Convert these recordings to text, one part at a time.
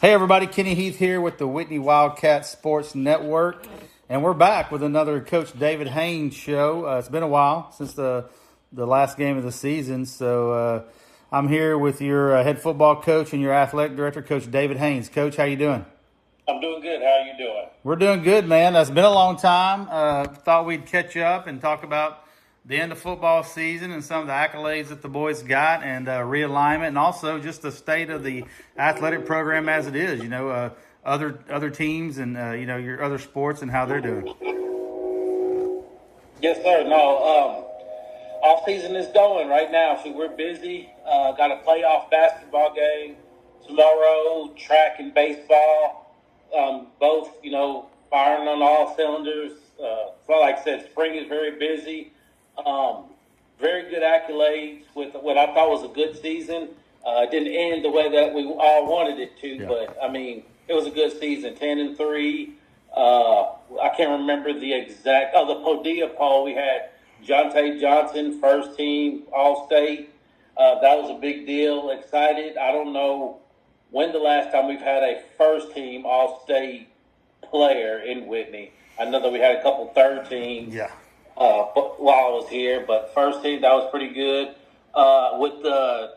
Hey everybody, Kenney Heath here with the Whitney Wildcat Sports Network, and we're back with another Coach David Haynes show. It's been a while since the last game of the season, so I'm here with your head football coach and your athletic director, Coach David Haynes. Coach, how you doing? I'm doing good. How are you doing? We're doing good, man. It's been a long time. Thought we'd catch up and talk about the end of football season and some of the accolades that the boys got and realignment, and also just the state of the athletic program as it is. Other teams and your other sports and how they're doing. Yes, sir. No, off season is going right now. So we're busy. Got a playoff basketball game tomorrow. Track and baseball, both firing on all cylinders. So like I said, spring is very busy. Very good accolades with what I thought was a good season. It didn't end the way that we all wanted it to, but I mean, it was a good season. 10-3. I can't remember the exact. The Padilla poll. We had Jonte Johnson, first team All-State. That was a big deal. Excited. I don't know when the last time we've had a first team All-State player in Whitney. I know that we had a couple third teams. Yeah. While I was here, but first team, that was pretty good. With the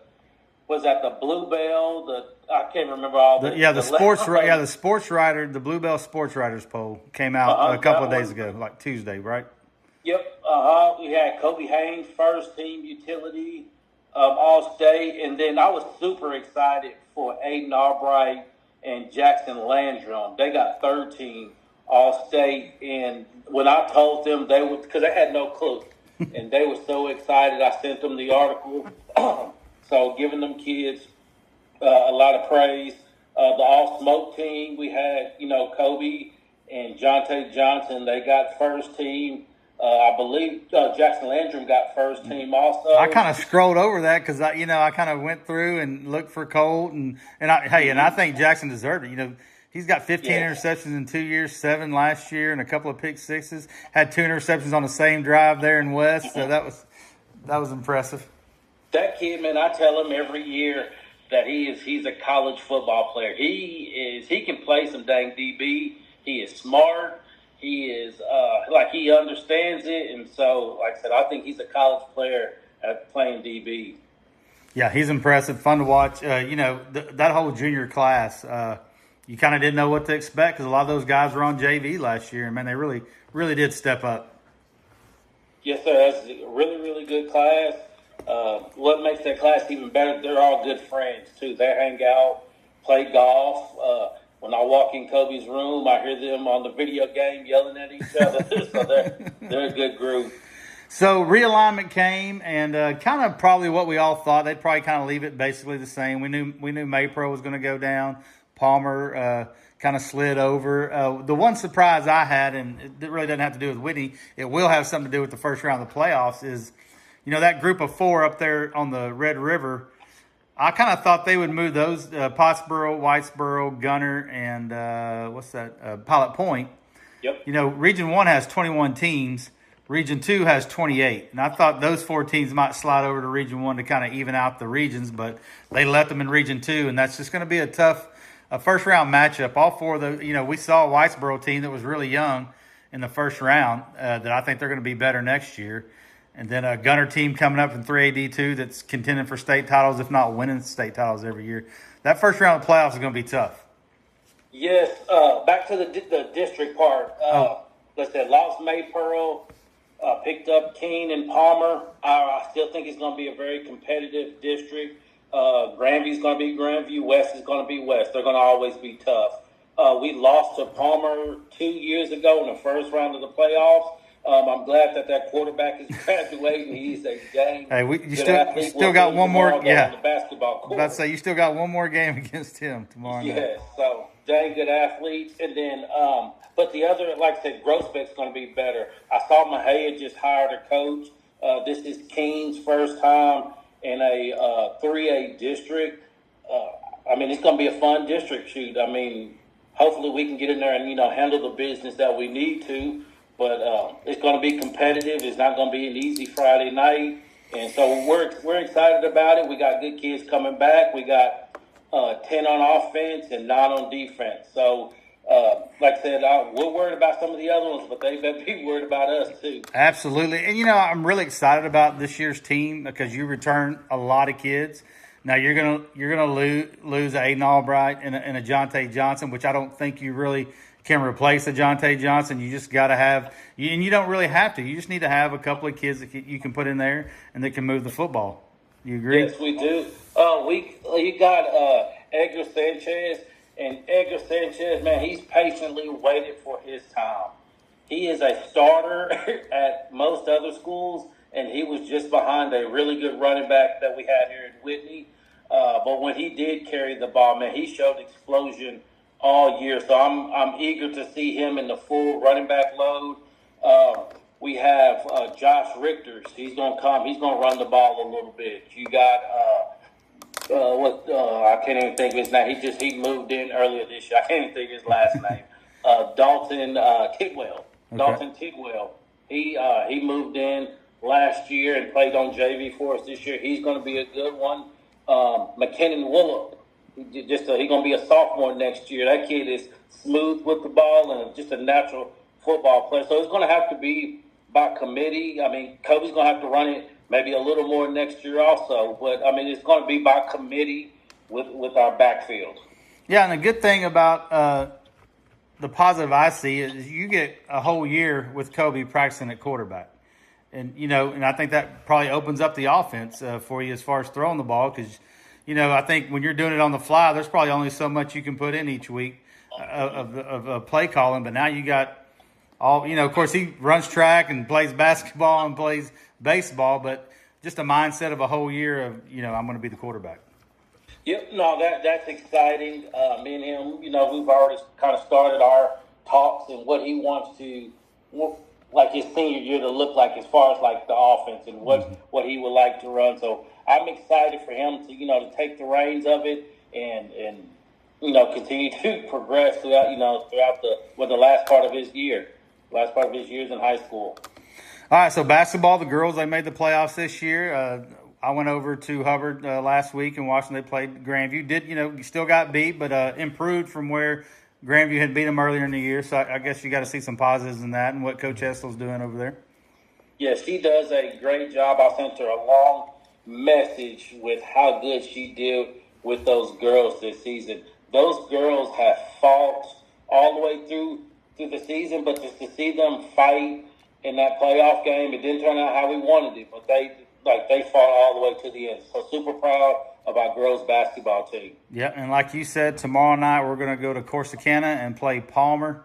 Bluebell, I can't remember all the sports writer, the Bluebell Sports Writers poll came out a couple of days ago, like Tuesday, right? Yep. We had Coach Haynes, first team utility, All-State, and then I was super excited for Aiden Albright and Jackson Landrum. They got third team All-State, and when I told them they would, because they had no clue, and they were so excited, I sent them the article. So giving them kids a lot of praise. The All-Smoke team, we had, Kobe and Jonte Johnson. They got first team. I believe Jackson Landrum got first team also. I kind of scrolled over that because I kind of went through and looked for Colt and I think Jackson deserved it. He's got 15 interceptions in 2 years, 7 last year, and a couple of pick sixes. Had 2 interceptions on the same drive there in West, so that was impressive. That kid, man, I tell him every year that he's a college football player. He can play some dang DB. He is smart. He is he understands it, and so like I said, I think he's a college player at playing DB. Yeah, he's impressive, fun to watch. That whole junior class. You kind of didn't know what to expect because a lot of those guys were on JV last year, and man, they really, really did step up. Yes, sir. That's a really, really good class. What makes that class even better, they're all good friends, too. They hang out, play golf. When I walk in Kobe's room, I hear them on the video game yelling at each other. So they're a good group. So realignment came, and kind of probably what we all thought. They'd probably kind of leave it basically the same. We knew Maypro was going to go down. Palmer kind of slid over. The one surprise I had, and it really doesn't have to do with Whitney, it will have something to do with the first round of the playoffs, is, that group of 4 up there on the Red River, I kind of thought they would move those, Pottsboro, Whitesboro, Gunner, and Pilot Point. Yep. Region 1 has 21 teams. Region 2 has 28. And I thought those 4 teams might slide over to Region 1 to kind of even out the regions, but they left them in Region 2, and that's just going to be a tough first-round matchup. All 4 of the, we saw a Whitesboro team that was really young in the first round that I think they're going to be better next year. And then a Gunner team coming up in 3AD2 that's contending for state titles, if not winning state titles every year. That first round of playoffs is going to be tough. Yes. Back to the district part. Let's say lost Maypearl, picked up Keene and Palmer. I still think it's going to be a very competitive district. Grandview's going to be Grandview. West is going to be West. They're going to always be tough. We lost to Palmer 2 years ago in the first round of the playoffs. I'm glad that quarterback is graduating. He's a dang. Hey, you still got one more. Yeah. The basketball court. I was about to say you still got one more game against him tomorrow night. Yes. So dang good athletes, and then but the other, like I said, Groesbeck's going to be better. I saw Mahia just hired a coach. This is Keene's first time in a 3A district. It's going to be a fun district shoot. Hopefully we can get in there and handle the business that we need to. But it's going to be competitive. It's not going to be an easy Friday night. And so we're excited about it. We got good kids coming back. We got 10 on offense and 9 on defense. So, like I said, we're worried about some of the other ones, but they better be worried about us too. Absolutely. And, I'm really excited about this year's team because you return a lot of kids. Now you're gonna lose a Aiden Albright and a Jonte Johnson, which I don't think you really can replace a Jonte Johnson. You just got to have, and you don't really have to. You just need to have a couple of kids that you can put in there and that can move the football. You agree? Yes, we do. You got Edgar Sanchez, and Edgar Sanchez, man, he's patiently waited for his time. He is a starter at most other schools, and he was just behind a really good running back that we had here at Whitney. But when he did carry the ball, man, he showed explosion all year. So I'm eager to see him in the full running back load. We have Josh Richter. He's going to come. He's going to run the ball a little bit. You got I can't even think of his name. He moved in earlier this year. I can't even think of his last name. Dalton Tidwell. Okay. Dalton Tidwell. He moved in last year and played on JV for us this year. He's going to be a good one. McKinnon Willop. He's going to be a sophomore next year. That kid is smooth with the ball and just a natural football player. So it's going to have to be by committee. I mean, Kobe's going to have to run it maybe a little more next year also. But, I mean, it's going to be by committee with our backfield. Yeah, and the good thing about the positive I see is you get a whole year with Kobe practicing at quarterback. And, and I think that probably opens up the offense for you as far as throwing the ball because, I think when you're doing it on the fly, there's probably only so much you can put in each week of play calling. But now you got all, of course, he runs track and plays basketball and plays baseball, but just a mindset of a whole year of, I'm going to be the quarterback. Yep, no, that's exciting. Me and him, we've already kind of started our talks and what he wants to, like his senior year to look like as far as like the offense and what he would like to run. So I'm excited for him to, to take the reins of it and continue to progress throughout the last part of his years in high school. All right, so basketball, the girls, they made the playoffs this year. I went over to Hubbard last week and watched them. They played Grandview. You still got beat, but improved from where Grandview had beat them earlier in the year. So I guess you got to see some positives in that and what Coach Essel's doing over there. Yeah, she does a great job. I sent her a long message with how good she did with those girls this season. Those girls have fought all the way through the season, but just to see them fight in that playoff game, it didn't turn out how we wanted it, but they fought all the way to the end. So super proud of our girls basketball team. Yeah, and like you said, tomorrow night we're going to go to Corsicana and play Palmer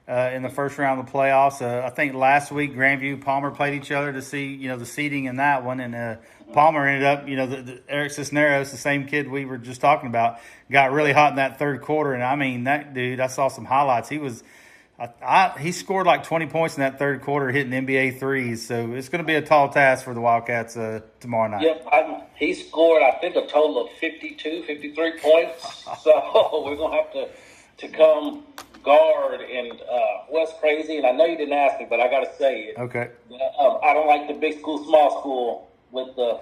in the first round of the playoffs. I think last week Grandview Palmer played each other to see the seeding in that one, and Palmer ended up the Eric Cisneros, the same kid we were just talking about, got really hot in that third quarter, and I mean that dude, I saw some highlights. He scored like 20 points in that third quarter, hitting NBA threes. So it's going to be a tall task for the Wildcats tomorrow night. Yep, he scored, I think, a total of 52, 53 points. So we're going to have to come guard. And what's crazy, and I know you didn't ask me, but I got to say it. Okay. I don't like the big school, small school with the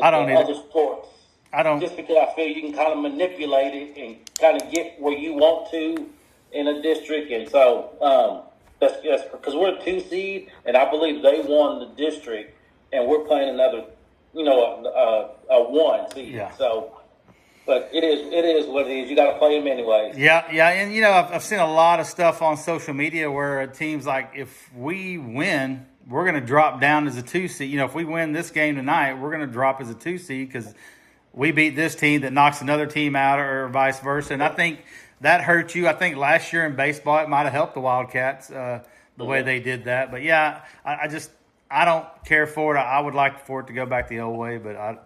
other sports. I don't. Just because I feel you can kind of manipulate it and kind of get where you want to in a district, and so that's because we're a 2 seed, and I believe they won the district, and we're playing another, a 1 seed. Yeah. So, but it is what it is. You got to play them anyway. Yeah, and I've seen a lot of stuff on social media where teams like, if we win, we're going to drop down as a 2 seed. If we win this game tonight, we're going to drop as a 2 seed because we beat this team that knocks another team out, or vice versa. And I think that hurt you. I think last year in baseball it might have helped the Wildcats the way they did that. But yeah, I don't care for it. I would like for it to go back the old way, but I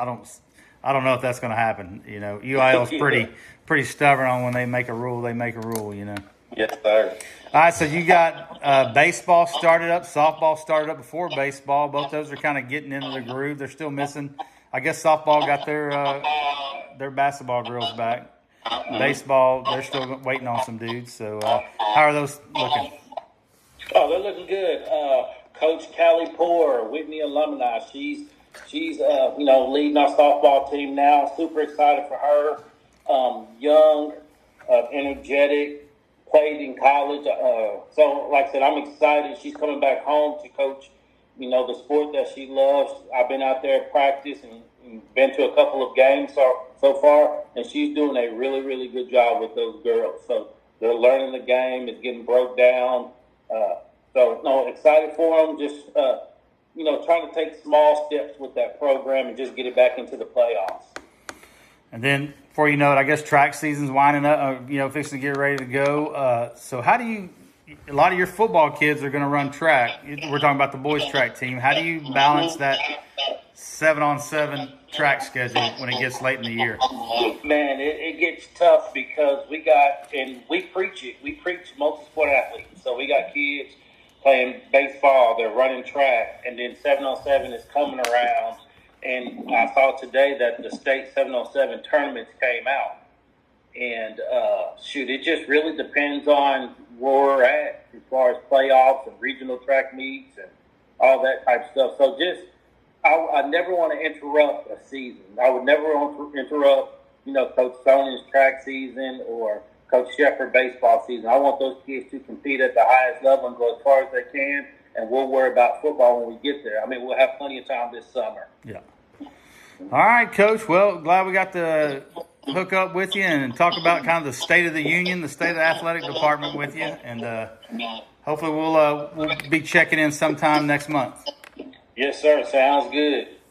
don't know if that's going to happen. UIL is pretty stubborn on when they make a rule. They make a rule. Yes, sir. All right, so you got baseball started up, softball started up before baseball. Both those are kind of getting into the groove. They're still missing. I guess softball got their basketball girls back. Baseball, they're still waiting on some dudes. So how are those looking? Oh, they're looking good. Coach Callie Poor, Whitney alumni. She's leading our softball team now. Super excited for her. young, energetic, played in college. So, like I said, I'm excited. She's coming back home to coach, the sport that she loves. I've been out there at practice and been to a couple of games so far, and she's doing a really, really good job with those girls. So they're learning the game. It's getting broke down. Excited for them. Just, trying to take small steps with that program and just get it back into the playoffs. And then, before you know it, I guess track season's winding up, fixing to get ready to go. So how do you – a lot of your football kids are going to run track. We're talking about the boys' track team. How do you balance that 7-on-7 track schedule when it gets late in the year? Man, it gets tough because we preach it. We preach multi-sport athletes. So we got kids playing baseball, they're running track, and then 7-on-7 is coming around. And I saw today that the state 7-on-7 tournaments came out. And, it just really depends on where we're at as far as playoffs and regional track meets and all that type of stuff. So I never want to interrupt a season. I would never want to interrupt, Coach Sonia's track season or Coach Shepard baseball season. I want those kids to compete at the highest level and go as far as they can, and we'll worry about football when we get there. I mean, we'll have plenty of time this summer. Yeah. All right, Coach. Well, glad we got to hook up with you and talk about kind of the state of the union, the state of the athletic department with you, and hopefully we'll be checking in sometime next month. Yes, sir. Sounds good.